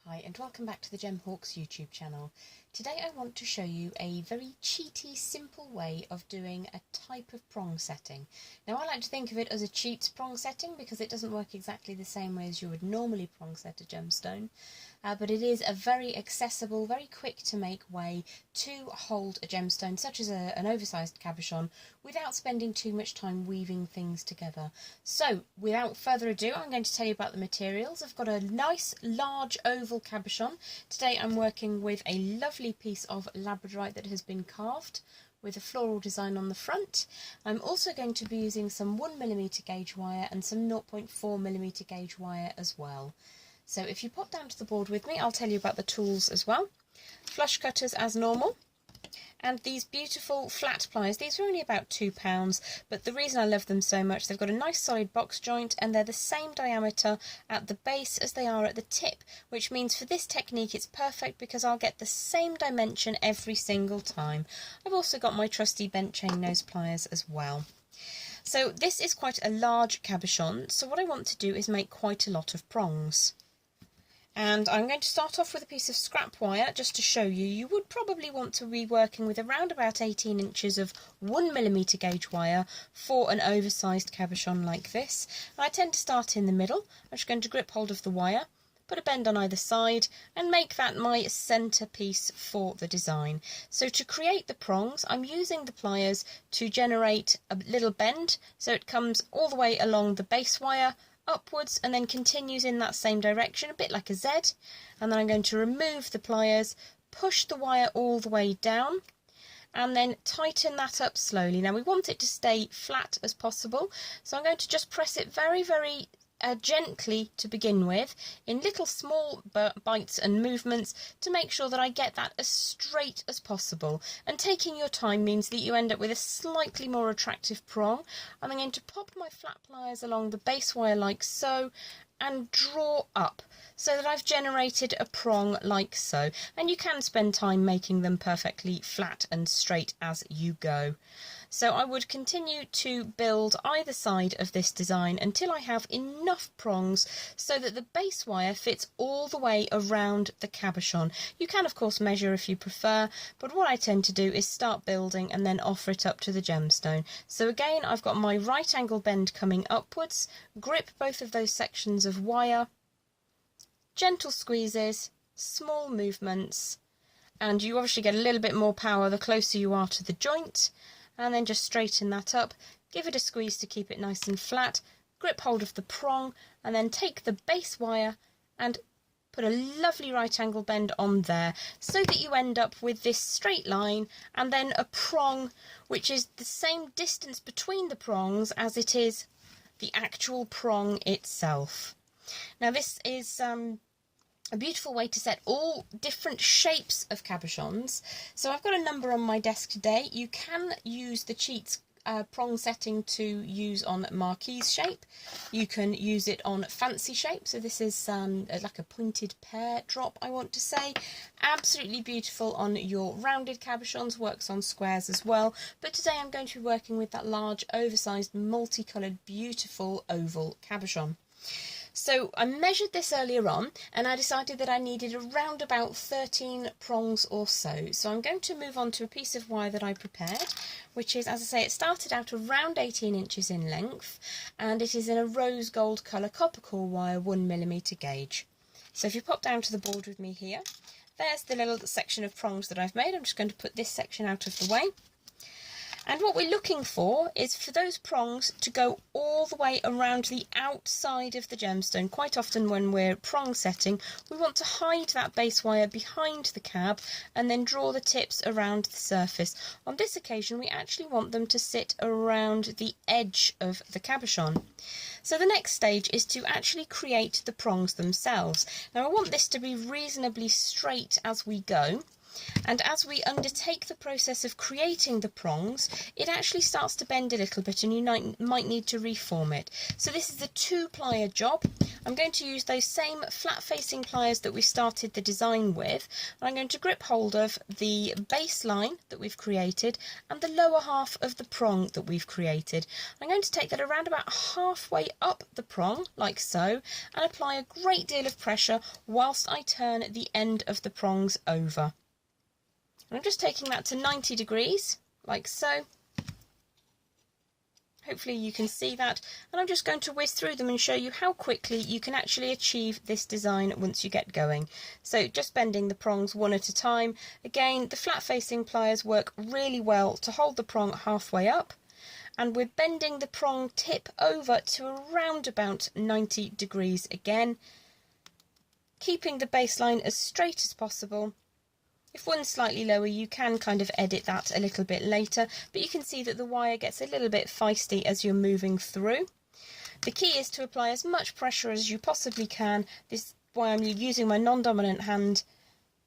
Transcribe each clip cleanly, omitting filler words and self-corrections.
Hi and welcome back to the GemHawks YouTube channel. Today I want to show you a very cheaty, simple way of doing a type of prong setting. Now I like to think of it as a cheat prong setting because it doesn't work exactly the same way as you would normally prong set a gemstone, but it is a very accessible, very quick to make way to hold a gemstone such as an oversized cabochon without spending too much time weaving things together. So without further ado, I'm going to tell you about the materials. I've got a nice large oval cabochon. Today I'm working with a lovely piece of labradorite that has been carved with a floral design on the front. I'm also going to be using some 1mm gauge wire and some 0.4mm gauge wire as well. So if you pop down to the board with me, I'll tell you about the tools as well. Flush cutters as normal. And these beautiful flat pliers. These are only about £2, but the reason I love them so much, they've got a nice solid box joint and they're the same diameter at the base as they are at the tip, which means for this technique it's perfect because I'll get the same dimension every single time. I've also got my trusty bent chain nose pliers as well. So this is quite a large cabochon, so what I want to do is make quite a lot of prongs. And I'm going to start off with a piece of scrap wire just to show you. You would probably want to be working with around about 18 inches of 1mm gauge wire for an oversized cabochon like this. And I tend to start in the middle. I'm just going to grip hold of the wire, put a bend on either side and make that my centre piece for the design. So to create the prongs, I'm using the pliers to generate a little bend so it comes all the way along the base wire, upwards and then continues in that same direction, a bit like a Z, and then I'm going to remove the pliers, push the wire all the way down and then tighten that up slowly. Now we want it to stay flat as possible, so I'm going to just press it very gently to begin with, in little small bites and movements to make sure that I get that as straight as possible. And taking your time means that you end up with a slightly more attractive prong. I'm going to pop my flat pliers along the base wire like so and draw up so that I've generated a prong like so, and you can spend time making them perfectly flat and straight as you go. So I would continue to build either side of this design until I have enough prongs so that the base wire fits all the way around the cabochon. You can of course measure if you prefer, but what I tend to do is start building and then offer it up to the gemstone. So again, I've got my right angle bend coming upwards, grip both of those sections of wire, gentle squeezes, small movements, and you obviously get a little bit more power the closer you are to the joint. And then just straighten that up, give it a squeeze to keep it nice and flat, grip hold of the prong and then take the base wire and put a lovely right angle bend on there so that you end up with this straight line and then a prong which is the same distance between the prongs as it is the actual prong itself. Now this is a beautiful way to set all different shapes of cabochons. So I've got a number on my desk today. You can use the cheats prong setting to use on marquise shape. You can use it on fancy shape. So this is like a pointed pear drop, I want to say. Absolutely beautiful on your rounded cabochons, works on squares as well. But today I'm going to be working with that large, oversized, multicoloured, beautiful oval cabochon. So I measured this earlier on and I decided that I needed around about 13 prongs or so. So I'm going to move on to a piece of wire that I prepared, which is, as I say, it started out around 18 inches in length and it is in a rose gold colour copper core wire 1mm gauge. So if you pop down to the board with me here, there's the little section of prongs that I've made. I'm just going to put this section out of the way. And what we're looking for is for those prongs to go all the way around the outside of the gemstone. Quite often when we're prong setting, we want to hide that base wire behind the cab and then draw the tips around the surface. On this occasion, we actually want them to sit around the edge of the cabochon. So the next stage is to actually create the prongs themselves. Now I want this to be reasonably straight as we go. And as we undertake the process of creating the prongs, it actually starts to bend a little bit and you might need to reform it. So this is a 2-plier job. I'm going to use those same flat facing pliers that we started the design with. And I'm going to grip hold of the baseline that we've created and the lower half of the prong that we've created. I'm going to take that around about halfway up the prong, like so, and apply a great deal of pressure whilst I turn the end of the prongs over. I'm just taking that to 90 degrees, like so. Hopefully you can see that, and I'm just going to whiz through them and show you how quickly you can actually achieve this design once you get going. So just bending the prongs one at a time. Again, the flat facing pliers work really well to hold the prong halfway up, and we're bending the prong tip over to around about 90 degrees again, keeping the baseline as straight as possible. If one's slightly lower, you can kind of edit that a little bit later, but you can see that the wire gets a little bit feisty as you're moving through. The key is to apply as much pressure as you possibly can. This is why I'm using my non-dominant hand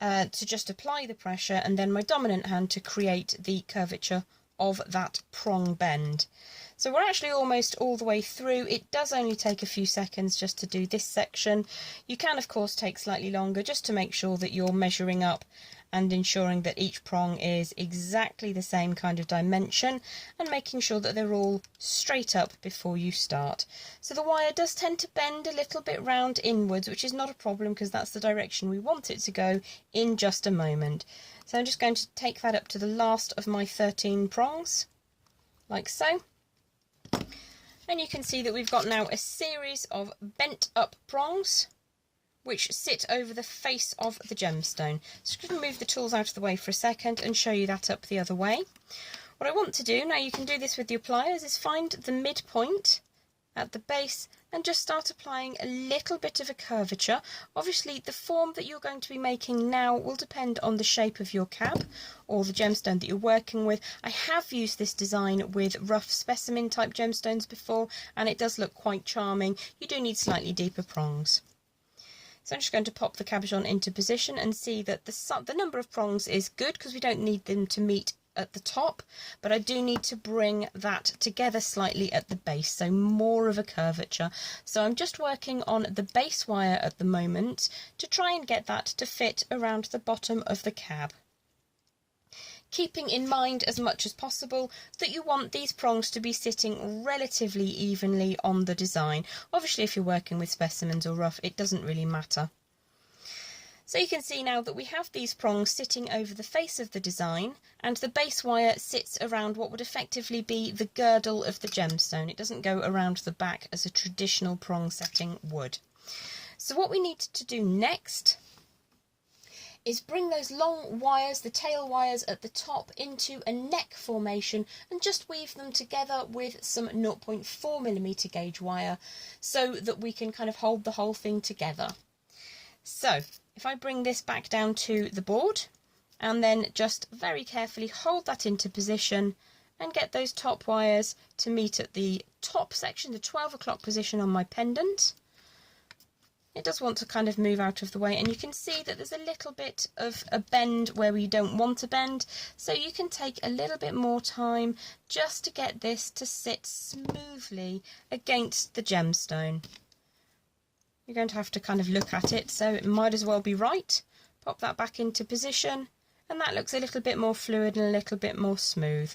to just apply the pressure, and then my dominant hand to create the curvature of that prong bend. So we're actually almost all the way through. It does only take a few seconds just to do this section. You can of course take slightly longer just to make sure that you're measuring up and ensuring that each prong is exactly the same kind of dimension and making sure that they're all straight up before you start. So the wire does tend to bend a little bit round inwards, which is not a problem because that's the direction we want it to go in just a moment. So I'm just going to take that up to the last of my 13 prongs, like so. And you can see that we've got now a series of bent up prongs which sit over the face of the gemstone. So I'm going to move the tools out of the way for a second and show you that up the other way. What I want to do, now you can do this with your pliers, is find the midpoint at the base and just start applying a little bit of a curvature. Obviously the form that you're going to be making now will depend on the shape of your cab or the gemstone that you're working with. I have used this design with rough specimen type gemstones before and it does look quite charming. You do need slightly deeper prongs. So I'm just going to pop the cabochon into position and see that the number of prongs is good because we don't need them to meet at the top, but I do need to bring that together slightly at the base, so more of a curvature. So I'm just working on the base wire at the moment to try and get that to fit around the bottom of the cab, keeping in mind as much as possible that you want these prongs to be sitting relatively evenly on the design. Obviously if you're working with specimens or rough, it doesn't really matter. So you can see now that we have these prongs sitting over the face of the design and the base wire sits around what would effectively be the girdle of the gemstone. It doesn't go around the back as a traditional prong setting would. So what we need to do next is bring those long wires, the tail wires at the top, into a neck formation and just weave them together with some 0.4mm gauge wire so that we can kind of hold the whole thing together. So if I bring this back down to the board and then just very carefully hold that into position and get those top wires to meet at the top section, the 12 o'clock position on my pendant. It does want to kind of move out of the way and you can see that there's a little bit of a bend where we don't want a bend, so you can take a little bit more time just to get this to sit smoothly against the gemstone. You're going to have to kind of look at it, so it might as well be right. Pop that back into position and that looks a little bit more fluid and a little bit more smooth.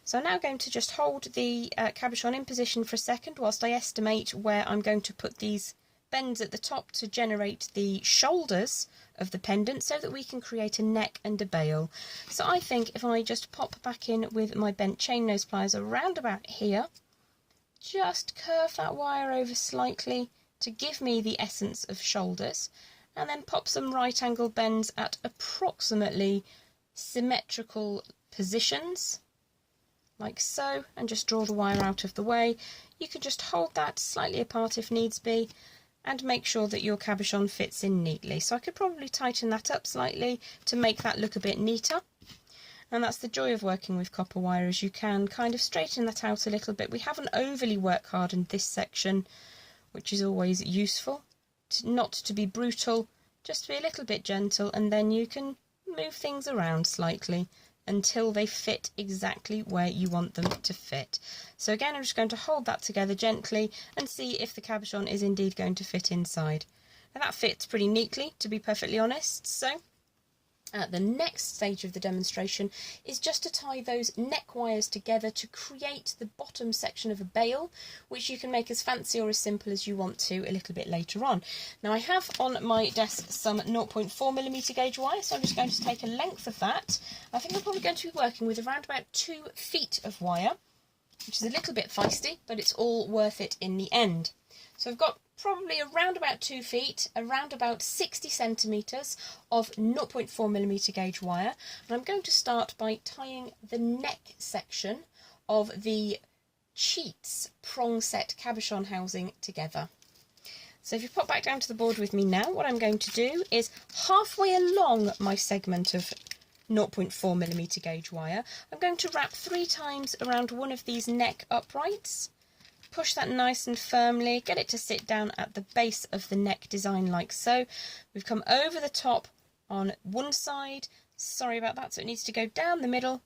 So I'm now going to just hold the cabochon in position for a second whilst I estimate where I'm going to put these bends at the top to generate the shoulders of the pendant so that we can create a neck and a bail. So I think if I just pop back in with my bent chain nose pliers around about here, just curve that wire over slightly to give me the essence of shoulders, and then pop some right angle bends at approximately symmetrical positions like so, and just draw the wire out of the way. You can just hold that slightly apart if needs be and make sure that your cabochon fits in neatly. So I could probably tighten that up slightly to make that look a bit neater. And that's the joy of working with copper wire, is you can kind of straighten that out a little bit. We haven't overly work hardened this section, which is always useful. Not to be brutal, just to be a little bit gentle, and then you can move things around slightly until they fit exactly where you want them to fit. So again, I'm just going to hold that together gently and see if the cabochon is indeed going to fit inside. Now that fits pretty neatly, to be perfectly honest. So the next stage of the demonstration is just to tie those neck wires together to create the bottom section of a bail, which you can make as fancy or as simple as you want to a little bit later on. Now I have on my desk some 0.4mm gauge wire, so I'm just going to take a length of that. I think I'm probably going to be working with around about 2 feet of wire, which is a little bit feisty, but it's all worth it in the end. So I've got probably around about 2 feet, around about 60 centimetres of 0.4mm gauge wire, and I'm going to start by tying the neck section of the Cheats prong set cabochon housing together. So if you pop back down to the board with me now, what I'm going to do is halfway along my segment of 0.4mm gauge wire, I'm going to wrap 3 times around one of these neck uprights. Push that nice and firmly, get it to sit down at the base of the neck design like so. We've come over the top on one side, sorry about that, so it needs to go down the middle,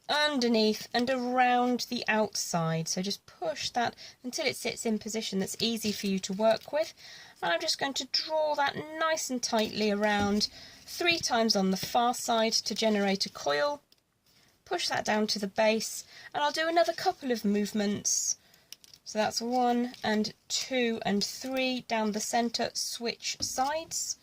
underneath and around the outside. So just push that until it sits in position that's easy for you to work with. And I'm just going to draw that nice and tightly around 3 times on the far side to generate a coil. Push that down to the base, and I'll do another couple of movements. So that's 1 and 2 and 3 down the centre, switch sides,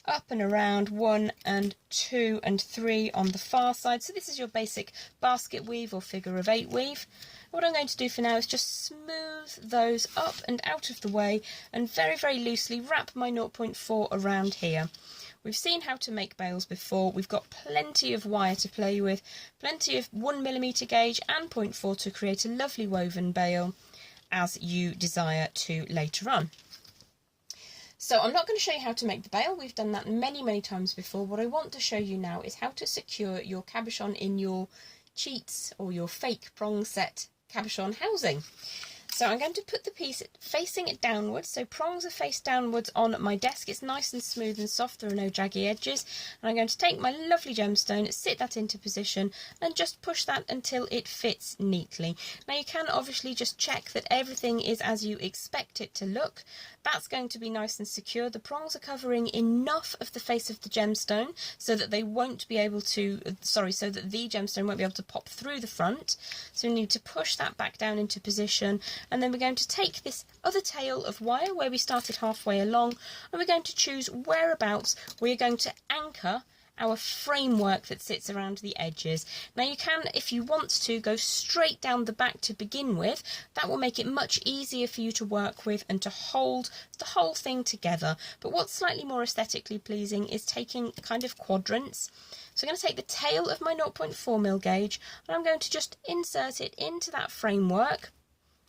up and around 1 and 2 and 3 on the far side. So this is your basic basket weave or figure of 8 weave. What I'm going to do for now is just smooth those up and out of the way and very, very loosely wrap my 0.4 around here. We've seen how to make bails before. We've got plenty of wire to play with, plenty of 1mm gauge and 0.4 to create a lovely woven bail as you desire to later on. So I'm not going to show you how to make the bail. We've done that many, many times before. What I want to show you now is how to secure your cabochon in your cheats or your fake prong set cabochon housing. So I'm going to put the piece facing it downwards, so prongs are face downwards on my desk. It's nice and smooth and soft, there are no jaggy edges. And I'm going to take my lovely gemstone, sit that into position and just push that until it fits neatly. Now you can obviously just check that everything is as you expect it to look. That's going to be nice and secure. The prongs are covering enough of the face of the gemstone so that they won't be able to, so that the gemstone won't be able to pop through the front. So we need to push that back down into position. And then we're going to take this other tail of wire where we started halfway along, and we're going to choose whereabouts we're going to anchor our framework that sits around the edges. Now you can, if you want to, go straight down the back to begin with. That will make it much easier for you to work with and to hold the whole thing together. But what's slightly more aesthetically pleasing is taking kind of quadrants. So I'm going to take the tail of my 0.4mm gauge and I'm going to just insert it into that framework.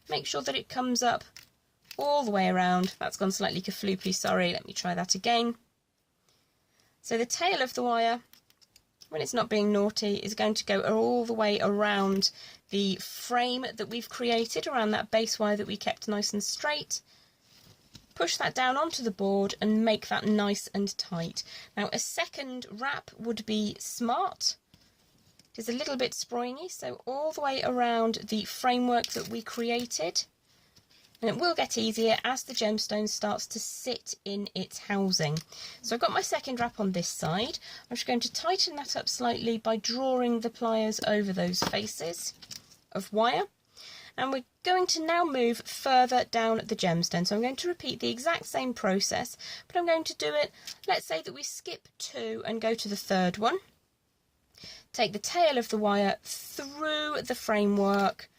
Make sure that it comes up all the way around. That's gone slightly kafloopy, sorry, let me try that again. So the tail of the wire, when it's not being naughty, is going to go all the way around the frame that we've created, around that base wire that we kept nice and straight. Push that down onto the board and make that nice and tight. Now a second wrap would be smart. It is a little bit springy, so all the way around the framework that we created. And it will get easier as the gemstone starts to sit in its housing. So I've got my second wrap on this side. I'm just going to tighten that up slightly by drawing the pliers over those faces of wire. And we're going to now move further down the gemstone. So I'm going to repeat the exact same process, but I'm going to do it, let's say that we skip 2 and go to the third one. Take the tail of the wire through the framework,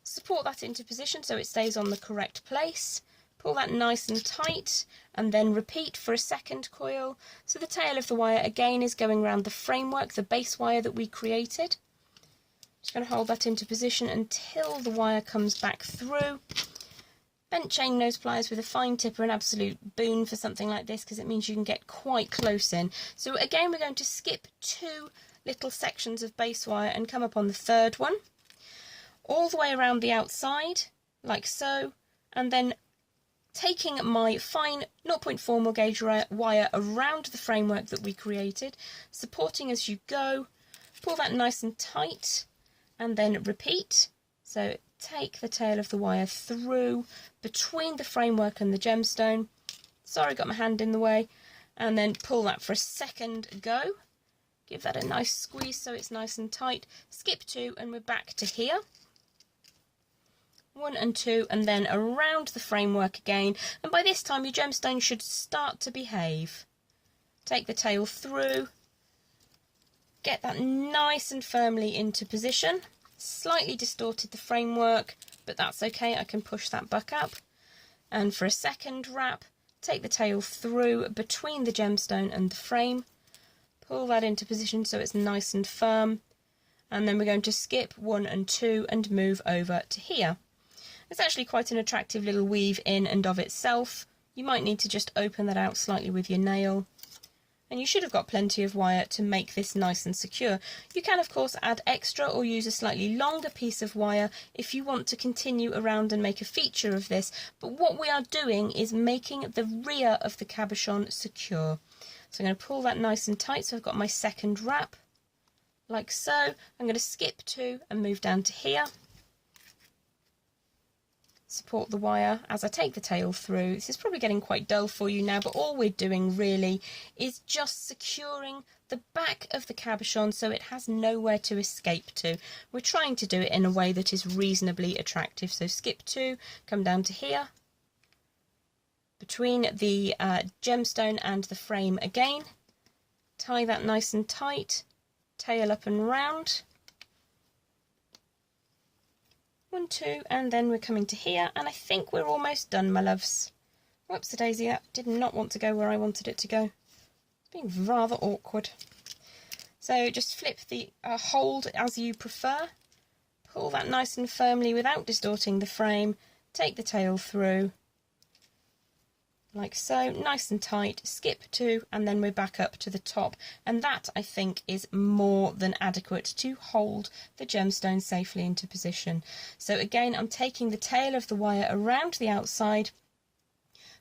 support that into position so it stays on the correct place, pull that nice and tight, and then repeat for a second coil. So the tail of the wire again is going around the framework, the base wire that we created. Just going to hold that into position until the wire comes back through. Bent chain nose pliers with a fine tip are an absolute boon for something like this because it means you can get quite close in. So again, we're going to skip 2 little sections of base wire and come up on the third one, all the way around the outside, like so, and then taking my fine 0.4mm gauge wire around the framework that we created, supporting as you go, pull that nice and tight, and then repeat. So take the tail of the wire through between the framework and the gemstone. Sorry, got my hand in the way. And then pull that for a second go. Give that a nice squeeze so it's nice and tight. Skip 2 and we're back to here. 1 and 2 and then around the framework again. And by this time your gemstone should start to behave. Take the tail through. Get that nice and firmly into position. Slightly distorted the framework, but that's okay, I can push that back up. And for a second wrap, take the tail through between the gemstone and the frame, pull that into position so it's nice and firm, and then we're going to skip 1 and 2 and move over to here. It's actually quite an attractive little weave in and of itself. You might need to just open that out slightly with your nail. And you should have got plenty of wire to make this nice and secure. You can of course add extra or use a slightly longer piece of wire if you want to continue around and make a feature of this, but what we are doing is making the rear of the cabochon secure. So I'm going to pull that nice and tight so I've got my second wrap, like so. I'm going to skip 2 and move down to here. Support the wire as I take the tail through. This is probably getting quite dull for you now, but all we're doing really is just securing the back of the cabochon so it has nowhere to escape to. We're trying to do it in a way that is reasonably attractive. So skip 2, come down to here, between the gemstone and the frame again, tie that nice and tight, tail up and round. 1, 2, and then we're coming to here, and I think we're almost done, my loves. Whoops, the daisy, that did not want to go where I wanted it to go. It's being rather awkward. So just flip the hold as you prefer. Pull that nice and firmly without distorting the frame. Take the tail through, like so, nice and tight, skip 2, and then we're back up to the top. And that, I think, is more than adequate to hold the gemstone safely into position. So again, I'm taking the tail of the wire around the outside,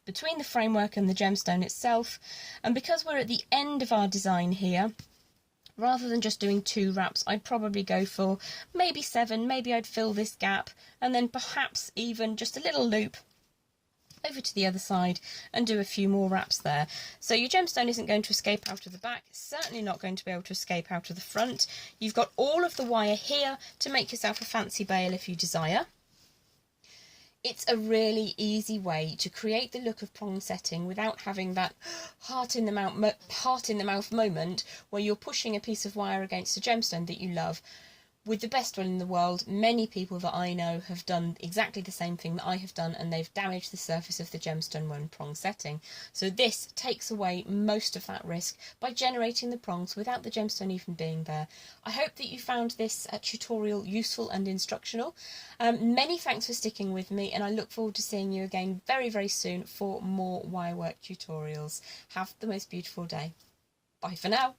between the framework and the gemstone itself. And because we're at the end of our design here, rather than just doing 2 wraps, I'd probably go for maybe 7, maybe I'd fill this gap, and then perhaps even just a little loop over to the other side and do a few more wraps there. So your gemstone isn't going to escape out of the back, certainly not going to be able to escape out of the front. You've got all of the wire here to make yourself a fancy bail if you desire. It's a really easy way to create the look of prong setting without having that heart in the mouth moment where you're pushing a piece of wire against a gemstone that you love. With the best will in the world, many people that I know have done exactly the same thing that I have done, and they've damaged the surface of the gemstone when prong setting. So this takes away most of that risk by generating the prongs without the gemstone even being there. I hope that you found this tutorial useful and instructional. Many thanks for sticking with me, and I look forward to seeing you again very, very soon for more wirework tutorials. Have the most beautiful day. Bye for now.